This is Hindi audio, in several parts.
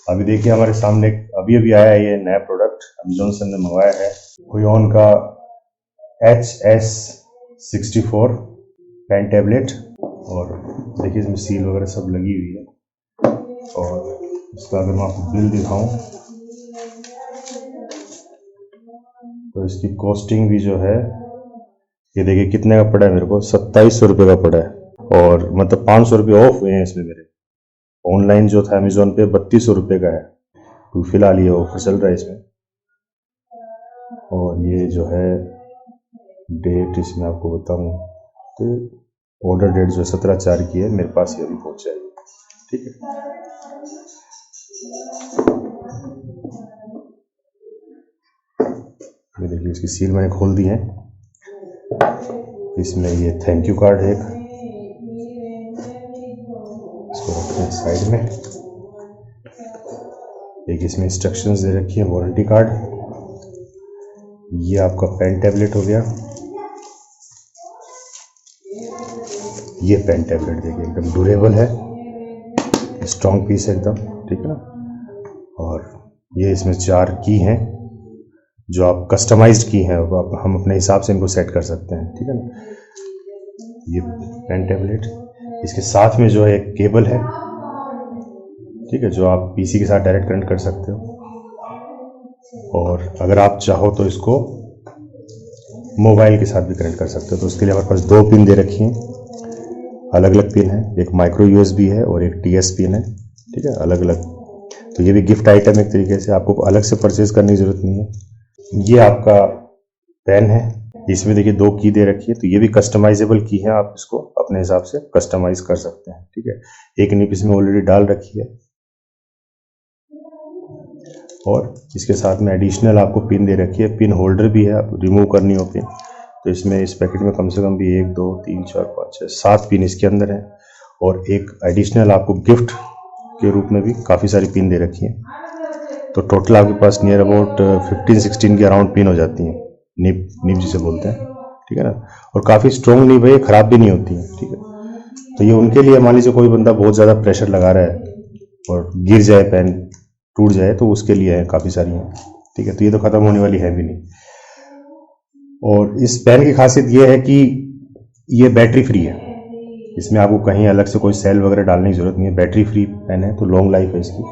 अभी देखिए हमारे सामने अभी अभी आया है ये नया प्रोडक्ट अमेजोन से हमने मंगवाया है, हुयोन का HS64 पेन टैबलेट। और देखिए इसमें सील वगैरह सब लगी हुई है। और इसका अगर मैं आपको बिल दिखाऊं तो इसकी कॉस्टिंग भी जो है, ये देखिए कितने का पड़ा है मेरे को, 2700 रुपये का पड़ा है। और मतलब 500 रुपये ऑफ हुए हैं इसमें मेरे। ऑनलाइन जो था अमेजोन पे 3200 रुपये का है, तो फिलहाल ये ऑफर चल रहा है इसमें। और ये जो है डेट इसमें आपको बताऊं तो ऑर्डर डेट जो 17/4 की है, मेरे पास ये अभी पहुंच जाएगी। ठीक है, ये देखिए इसकी सील मैंने खोल दी है। इसमें ये थैंक यू कार्ड है, इसको रखते हैं साइड में। एक इसमें इंस्ट्रक्शंस दे रखी है, वारंटी कार्ड। ये आपका पेन टैबलेट हो गया। ये पेन टैबलेट देखिए एकदम ड्यूरेबल है, स्ट्रॉन्ग पीस है एकदम, ठीक है ना। और ये इसमें 4 की हैं जो आप कस्टमाइज्ड की हैं, हम अपने हिसाब से इनको सेट कर सकते हैं, ठीक है ना। ये पेन टैबलेट, इसके साथ में जो है एक केबल है, ठीक है, जो आप पीसी के साथ डायरेक्ट कनेक्ट कर सकते हो। और अगर आप चाहो तो इसको मोबाइल के साथ भी कनेक्ट कर सकते हो। तो उसके लिए हमारे पास 2 पिन दे रखी हैं, अलग अलग पिन है, एक माइक्रो USB है और एक TS पिन है, ठीक है, अलग अलग। तो ये भी गिफ्ट आइटम एक तरीके से, आपको अलग से परचेज करने की जरूरत नहीं है। ये आपका पेन है, इसमें देखिए 2 की दे रखी है, तो ये भी कस्टमाइजेबल की है, आप इसको अपने हिसाब से कस्टमाइज कर सकते हैं, ठीक है। एक निप इसमें ऑलरेडी डाल रखी है। और इसके साथ में एडिशनल आपको पिन दे रखी है, पिन होल्डर भी है, आप रिमूव करनी हो पिन तो इसमें इस पैकेट में कम से कम भी 1 2 3 4 5 6 7 पिन इसके अंदर है। और एक एडिशनल आपको गिफ्ट के रूप में भी काफ़ी सारी पिन दे रखी है। तो टोटल आपके पास नियर अबाउट 15-16 के अराउंड पिन हो जाती हैं, निप जिसे बोलते हैं, ठीक है ना। और काफ़ी स्ट्रॉन्ग निप है, ख़राब भी नहीं होती है, ठीक है। तो ये उनके लिए, मान लीजिए कोई बंदा बहुत ज़्यादा प्रेशर लगा रहा है और गिर जाए, पेन टूट जाए, तो उसके लिए है, काफ़ी सारी हैं, ठीक है। तो ये तो ख़त्म होने वाली है भी नहीं। और इस पेन की खासियत ये है कि ये बैटरी फ्री है, इसमें आपको कहीं अलग से कोई सेल वगैरह डालने की जरूरत नहीं है, बैटरी फ्री पेन है, तो लॉन्ग लाइफ है इसकी।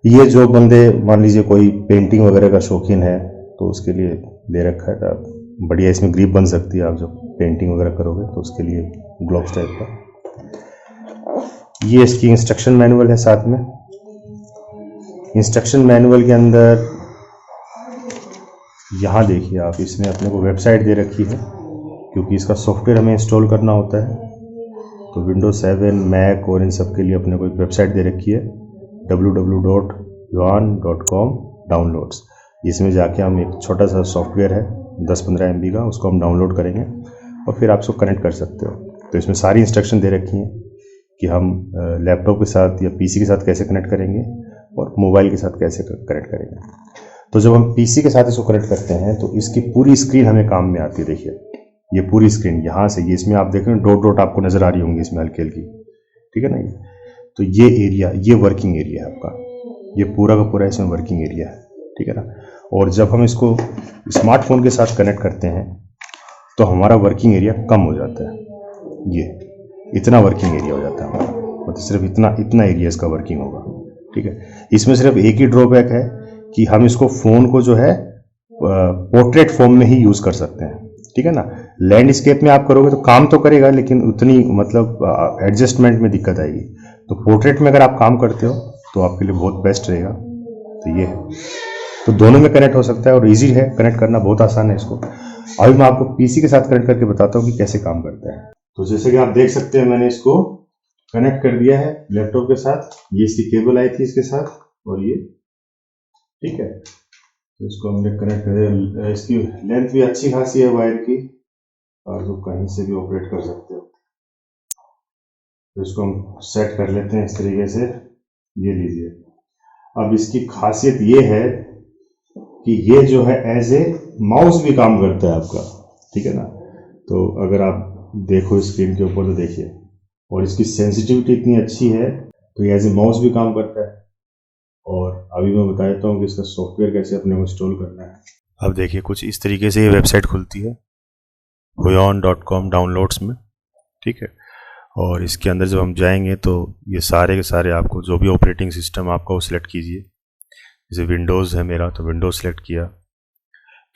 ये जो बंदे मान लीजिए कोई पेंटिंग वगैरह का शौकीन है तो उसके लिए दे रखा है, तो बढ़िया इसमें ग्रिप बन सकती है, आप जब पेंटिंग वगैरह करोगे तो उसके लिए ग्लोव्स टाइप का। ये इसकी इंस्ट्रक्शन मैनुअल है साथ में। इंस्ट्रक्शन मैनुअल के अंदर यहाँ देखिए आप, इसमें अपने को वेबसाइट दे रखी है, क्योंकि इसका सॉफ्टवेयर हमें इंस्टॉल करना होता है। तो विंडोज 7 मैक और इन सब के लिए अपने को एक वेबसाइट दे रखी है, www.yuan.com डाउनलोड्स। इसमें जाके हम, एक छोटा सा सॉफ्टवेयर है 10-15 MB का, उसको हम डाउनलोड करेंगे और फिर आप उसको कनेक्ट कर सकते हो। तो इसमें सारी इंस्ट्रक्शन दे रखी हैं कि हम लैपटॉप के साथ या PC के साथ कैसे कनेक्ट करेंगे और मोबाइल के साथ कैसे कनेक्ट करेंगे। तो जब हम PC के साथ इसको कनेक्ट करते हैं तो इसकी पूरी स्क्रीन हमें काम में आती है। देखिए ये पूरी स्क्रीन यहाँ से, ये इसमें आप देख रहे हैं डॉट डॉट आपको नजर आ रही होंगी इसमें हल्की हल्की, ठीक है ना। तो ये एरिया, ये वर्किंग एरिया है आपका, ये पूरा का पूरा इसमें वर्किंग एरिया है, ठीक है ना। और जब हम इसको स्मार्टफोन के साथ कनेक्ट करते हैं तो हमारा वर्किंग एरिया कम हो जाता है, ये इतना वर्किंग एरिया हो जाता है हमारा, मतलब सिर्फ इतना एरिया इसका वर्किंग होगा, ठीक है। इसमें सिर्फ एक ही ड्रॉबैक है कि हम इसको फ़ोन को जो है पोर्ट्रेट फॉर्म में ही यूज़ कर सकते हैं, ठीक है ना। लैंडस्केप में आप करोगे तो काम तो करेगा, लेकिन उतनी मतलब एडजस्टमेंट में दिक्कत आएगी। तो पोर्ट्रेट में अगर आप काम करते हो तो आपके लिए बहुत बेस्ट रहेगा। तो ये है, तो दोनों में कनेक्ट हो सकता है और इजी है कनेक्ट करना, बहुत आसान है इसको। अभी मैं आपको PC के साथ कनेक्ट करके बताता हूँ कि कैसे काम करता है। तो जैसे कि आप देख सकते हैं, मैंने इसको कनेक्ट कर दिया है लैपटॉप के साथ। ये इसकी केबल आई थी इसके साथ, और ये, ठीक है। तो इसको हमने कनेक्ट कर दिया। इसकी लेंथ भी अच्छी खासी है वायर की, और जो कहीं से भी ऑपरेट कर सकते हो। तो इसको हम सेट कर लेते हैं इस तरीके से, ये लीजिए। अब इसकी खासियत ये है कि ये जो है एज ए माउस भी काम करता है आपका, ठीक है ना। तो अगर आप देखो स्क्रीन के ऊपर तो देखिए, और इसकी सेंसिटिविटी इतनी अच्छी है तो ये एज ए माउस भी काम करता है। और अभी मैं बता देता हूँ कि इसका सॉफ्टवेयर कैसे अपने को इंस्टॉल करना है। अब देखिए कुछ इस तरीके से ये वेबसाइट खुलती है huion.com डाउनलोड्स में, ठीक है। और इसके अंदर जब हम जाएंगे तो ये सारे के सारे आपको जो भी ऑपरेटिंग सिस्टम आपका वो सिलेक्ट कीजिए। जैसे विंडोज़ है मेरा तो विंडोज़ सेलेक्ट किया,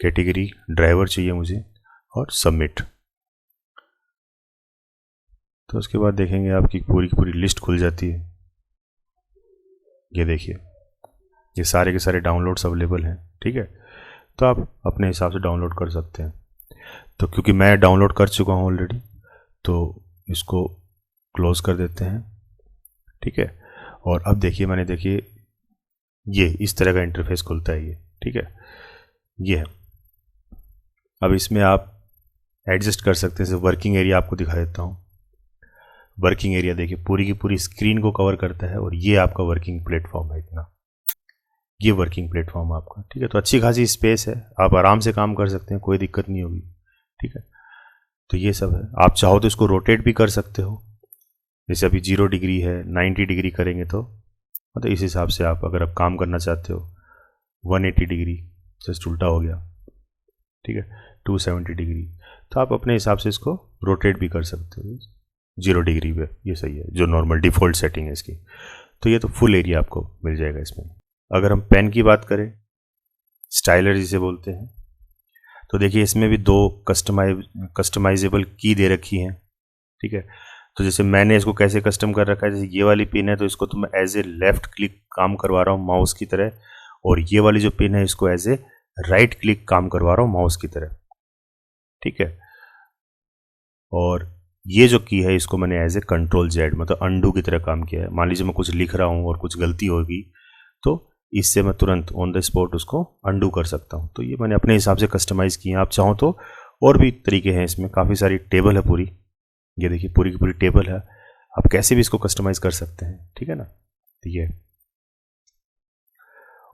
कैटेगरी ड्राइवर चाहिए मुझे और सबमिट। तो उसके बाद देखेंगे आपकी पूरी की पूरी लिस्ट खुल जाती है। ये देखिए ये सारे के सारे डाउनलोड्स अवेलेबल हैं, ठीक है। तो आप अपने हिसाब से डाउनलोड कर सकते हैं। तो क्योंकि मैं डाउनलोड कर चुका हूँ ऑलरेडी तो इसको क्लोज़ कर देते हैं, ठीक है। और अब देखिए मैंने देखिए ये इस तरह का इंटरफेस खुलता है ये, ठीक है। ये है। अब इसमें आप एडजस्ट कर सकते हैं। जैसे वर्किंग एरिया आपको दिखा देता हूँ। वर्किंग एरिया देखिए पूरी की पूरी स्क्रीन को कवर करता है और ये आपका वर्किंग प्लेटफॉर्म है इतना, ये वर्किंग प्लेटफॉर्म आपका, ठीक है। तो अच्छी खासी स्पेस है, आप आराम से काम कर सकते हैं, कोई दिक्कत नहीं होगी, ठीक है। तो ये सब है। आप चाहो तो इसको रोटेट भी कर सकते हो। जैसे अभी 0 डिग्री है, 90 डिग्री करेंगे तो मतलब इस हिसाब से आप अगर आप काम करना चाहते हो 180 डिग्री जस्ट उल्टा हो गया, ठीक है, 270 डिग्री, तो आप अपने हिसाब से इसको रोटेट भी कर सकते हो 0 डिग्री पे। ये सही है, जो नॉर्मल डिफ़ॉल्ट सेटिंग है इसकी। तो ये तो फुल एरिया आपको मिल जाएगा इसमें। अगर हम पेन की बात करें, स्टाइलर जिसे बोलते हैं, तो देखिए इसमें भी 2 कस्टमाइजेबल की दे रखी हैं, ठीक है। तो जैसे मैंने इसको कैसे कस्टम कर रखा है, जैसे ये वाली पिन है तो इसको तो मैं एज ए लेफ्ट क्लिक काम करवा रहा हूँ माउस की तरह, और ये वाली जो पिन है इसको एज ए राइट क्लिक काम करवा रहा हूँ माउस की तरह, ठीक है। और ये जो की है इसको मैंने एज ए कंट्रोल जेड मतलब अंडू की तरह काम किया है। मान लीजिए मैं कुछ लिख रहा हूँ और कुछ गलती होगी तो इससे मैं तुरंत ऑन द स्पॉट उसको अंडू कर सकता हूँ। तो ये मैंने अपने हिसाब से कस्टमाइज़ किए हैं। आप चाहो तो और भी तरीके हैं इसमें, काफ़ी सारी टेबल है पूरी, ये देखिए पूरी की पूरी टेबल है, आप कैसे भी इसको कस्टमाइज़ कर सकते हैं, ठीक है ना। तो ये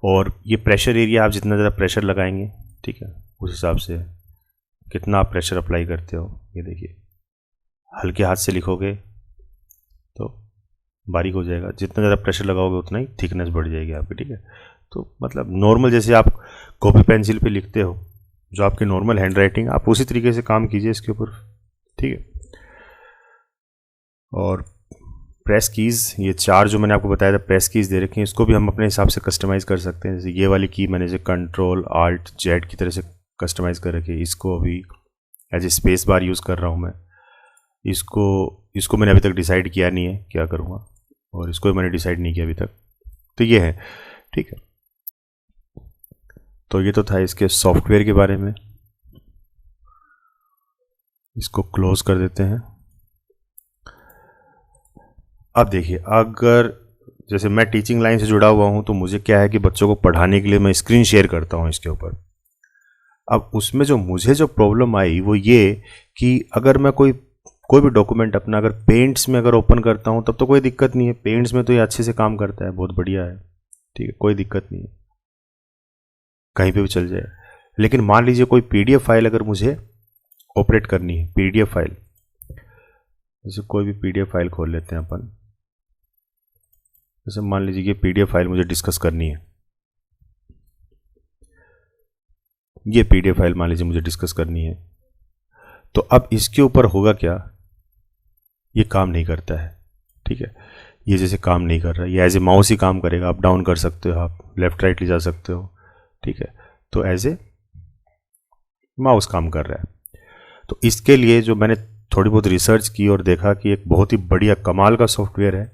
और ये प्रेशर एरिया, आप जितना ज़्यादा प्रेशर लगाएंगे, ठीक है, उस हिसाब से कितना आप प्रेशर अप्लाई करते हो। ये देखिए हल्के हाथ से लिखोगे तो बारीक हो जाएगा, जितना ज़्यादा प्रेशर लगाओगे उतना ही थिकनेस बढ़ जाएगी आपकी, ठीक है। तो मतलब नॉर्मल जैसे आप कॉपी पेंसिल पे लिखते हो, जो आपकी नॉर्मल हैंड राइटिंग, आप उसी तरीके से काम कीजिए इसके ऊपर, ठीक है। और प्रेस कीज़, ये 4 जो मैंने आपको बताया था प्रेस कीज़ दे रखी हैं, इसको भी हम अपने हिसाब से कस्टमाइज़ कर सकते हैं। जैसे ये वाली की मैंने जैसे कंट्रोल आल्ट जेड की तरह से कस्टमाइज़ कर रखी है, इसको अभी as a space bar use कर रहा हूँ मैं। इसको मैंने अभी तक डिसाइड किया नहीं है क्या करूँगा, और इसको मैंने डिसाइड नहीं किया अभी तक। तो ये है, ठीक है। तो ये तो था इसके सॉफ्टवेयर के बारे में। इसको क्लोज कर देते हैं। अब देखिए अगर जैसे मैं टीचिंग लाइन से जुड़ा हुआ हूँ तो मुझे क्या है कि बच्चों को पढ़ाने के लिए मैं स्क्रीन शेयर करता हूँ इसके ऊपर। अब उसमें जो मुझे जो प्रॉब्लम आई वो ये कि अगर मैं कोई भी डॉक्यूमेंट अपना अगर पेंट्स में अगर ओपन करता हूँ तब तो कोई दिक्कत नहीं है, पेंट्स में तो ये अच्छे से काम करता है, बहुत बढ़िया है, ठीक है, कोई दिक्कत नहीं है, कहीं पे भी चल जाए। लेकिन मान लीजिए कोई पीडीएफ फाइल अगर मुझे ऑपरेट करनी है, पीडीएफ फाइल, जैसे कोई भी पीडीएफ फाइल खोल लेते हैं अपन। जैसे मान लीजिए ये पीडीएफ फाइल मुझे डिस्कस करनी है, ये पीडीएफ फाइल मान लीजिए मुझे डिस्कस करनी है, तो अब इसके ऊपर होगा क्या, ये काम नहीं करता है, ठीक है। ये जैसे काम नहीं कर रहा है, ये एज ए माउस ही काम करेगा, आप डाउन कर सकते हो, आप लेफ्ट राइट ले जा सकते हो, ठीक है। तो एज ए माउस काम कर रहा है। तो इसके लिए जो मैंने थोड़ी बहुत रिसर्च की और देखा कि एक बहुत ही बढ़िया कमाल का सॉफ्टवेयर है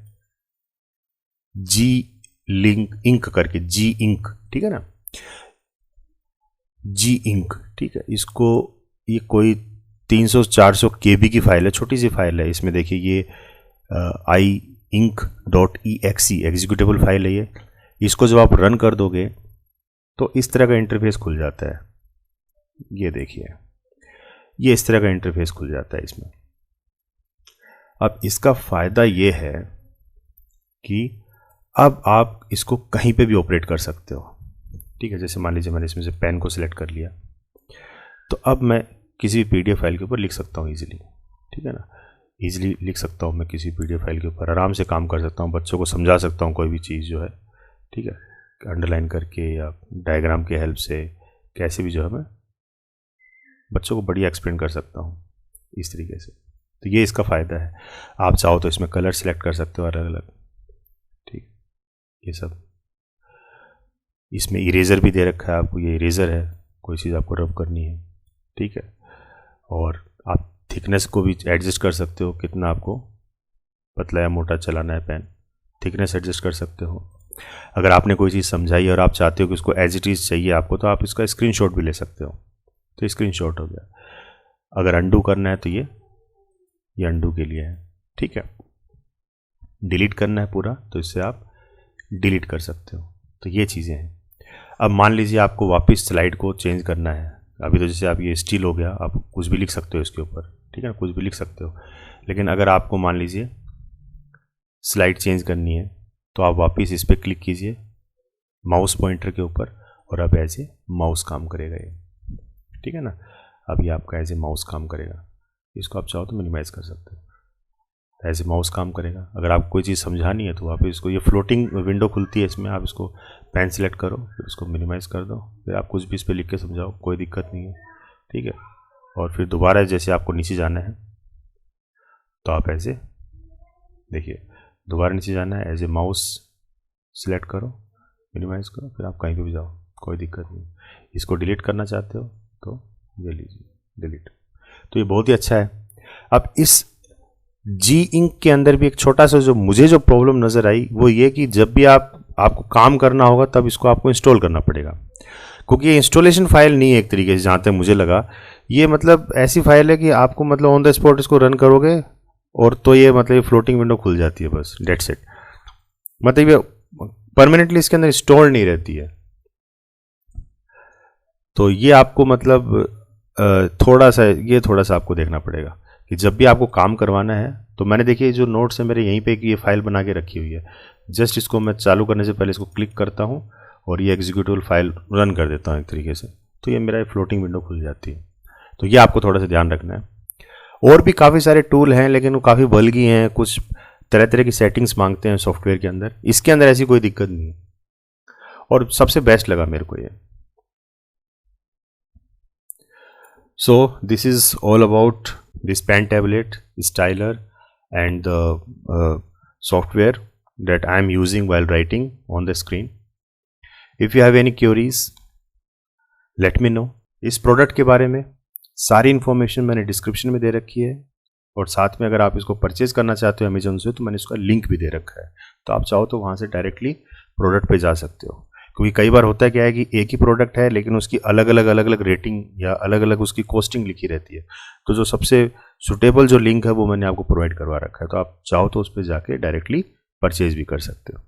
जी लिंक इंक करके, जी इंक, ठीक है ना, जी इंक, ठीक है। इसको ये कोई 300-400 KB की फाइल है, छोटी सी फाइल है। इसमें देखिए ये iink.exe एग्जीक्यूटेबल फाइल है ये। इसको जब आप रन कर दोगे तो इस तरह का इंटरफेस खुल जाता है। ये देखिए ये इस तरह का इंटरफेस खुल जाता है इसमें। अब इसका फ़ायदा ये है कि अब आप इसको कहीं पे भी ऑपरेट कर सकते हो, ठीक है। जैसे मान लीजिए मैंने इसमें से पेन को सिलेक्ट कर लिया, तो अब मैं किसी भी पीडीएफ फाइल के ऊपर लिख सकता हूँ इजीली, ठीक है ना। ईजिली लिख सकता हूँ मैं किसी PDF फाइल के ऊपर, आराम से काम कर सकता हूँ, बच्चों को समझा सकता हूँ कोई भी चीज़ जो है, ठीक है, अंडरलाइन करके या डायग्राम के हेल्प से कैसे भी जो है मैं बच्चों को बढ़िया एक्सप्लेन कर सकता हूँ इस तरीके से। तो ये इसका फ़ायदा है। आप चाहो तो इसमें कलर सेलेक्ट कर सकते हो अलग अलग, ठीक, ये सब। इसमें इरेज़र भी दे रखा है आपको, ये इरेज़र है, कोई चीज़ आपको रब करनी है, ठीक है। और आप थिकनेस को भी एडजस्ट कर सकते हो, कितना आपको पतला या मोटा चलाना है पेन, थिकनेस एडजस्ट कर सकते हो। अगर आपने कोई चीज़ समझाई और आप चाहते हो कि उसको एज इट इज़ चाहिए आपको, तो आप इसका स्क्रीनशॉट भी ले सकते हो। तो स्क्रीनशॉट हो गया। अगर अंडू करना है तो ये अंडू के लिए है, ठीक है। डिलीट करना है पूरा, तो इससे आप डिलीट कर सकते हो। तो ये चीज़ें हैं। अब मान लीजिए आपको वापस स्लाइड को चेंज करना है। अभी तो जैसे आप ये स्टील हो गया, आप कुछ भी लिख सकते हो इसके ऊपर, ठीक है ना, कुछ भी लिख सकते हो। लेकिन अगर आपको मान लीजिए स्लाइड चेंज करनी है, तो आप वापस इस पर क्लिक कीजिए माउस पॉइंटर के ऊपर, और अब एज ए माउस काम करेगा ये, ठीक है ना। अब ये आपका एज ए माउस काम करेगा। इसको आप चाहो तो मिनिमाइज़ कर सकते हो, एज ए माउस काम करेगा। अगर आपको कोई चीज़ समझानी है तो आप इसको, ये फ्लोटिंग विंडो खुलती है इसमें, आप इसको पेन सेलेक्ट करो, फिर इसको मिनिमाइज़ कर दो, फिर आप कुछ भी इस पर लिख के समझाओ, कोई दिक्कत नहीं है, ठीक है। और फिर दोबारा जैसे आपको नीचे जाना है तो आप ऐसे देखिए, दोबारा नीचे जाना है, एज ए माउस सिलेक्ट करो, मिनिमाइज़ करो, फिर आप कहीं पर भी जाओ, कोई दिक्कत नहीं। इसको डिलीट करना चाहते हो तो ये लीजिए डिलीट। तो ये बहुत ही अच्छा है। अब इस जी इंक के अंदर भी एक छोटा सा मुझे जो प्रॉब्लम नज़र आई वो ये कि जब भी आपको काम करना होगा तब इसको आपको इंस्टॉल करना पड़ेगा, क्योंकि ये इंस्टॉलेशन फाइल नहीं है एक तरीके से, जहाँ तक मुझे लगा। ये मतलब ऐसी फाइल है कि आपको मतलब ऑन द स्पॉट इसको रन करोगे और तो ये मतलब फ्लोटिंग विंडो खुल जाती है, बस डेट्स इट। मतलब ये परमानेंटली इसके अंदर इंस्टॉल नहीं रहती है। तो ये आपको मतलब थोड़ा सा आपको देखना पड़ेगा कि जब भी आपको काम करवाना है। तो मैंने देखिए जो नोट्स है मेरे यहीं पे कि ये फाइल बना के रखी हुई है। जस्ट इसको मैं चालू करने से पहले इसको क्लिक करता हूँ और ये एग्जीक्यूटिव फाइल रन कर देता हूँ एक तरीके से, तो ये मेरा फ्लोटिंग विंडो खुल जाती है। तो ये आपको थोड़ा सा ध्यान रखना है। और भी काफ़ी सारे टूल हैं, लेकिन वो काफ़ी बल्कि हैं, कुछ तरह तरह की सेटिंग्स मांगते हैं सॉफ्टवेयर के अंदर। इसके अंदर ऐसी कोई दिक्कत नहीं है और सबसे बेस्ट लगा मेरे को ये। So this is all about this pen tablet, styler and the software that I am using while writing on the screen. If you have any queries, let me know. इस प्रोडक्ट के बारे में सारी इन्फॉर्मेशन मैंने डिस्क्रिप्शन में दे रखी है, और साथ में अगर आप इसको परचेज करना चाहते हो अमेजोन से तो मैंने इसका लिंक भी दे रखा है, तो आप चाहो तो वहाँ से डायरेक्टली प्रोडक्ट पे जा सकते हो। क्योंकि कई बार होता है क्या है कि एक ही प्रोडक्ट है लेकिन उसकी अलग अलग रेटिंग या अलग अलग उसकी कॉस्टिंग लिखी रहती है। तो जो सबसे सुटेबल जो लिंक है वो मैंने आपको प्रोवाइड करवा रखा है, तो आप चाहो तो उस पर जाके डायरेक्टली परचेज भी कर सकते हो।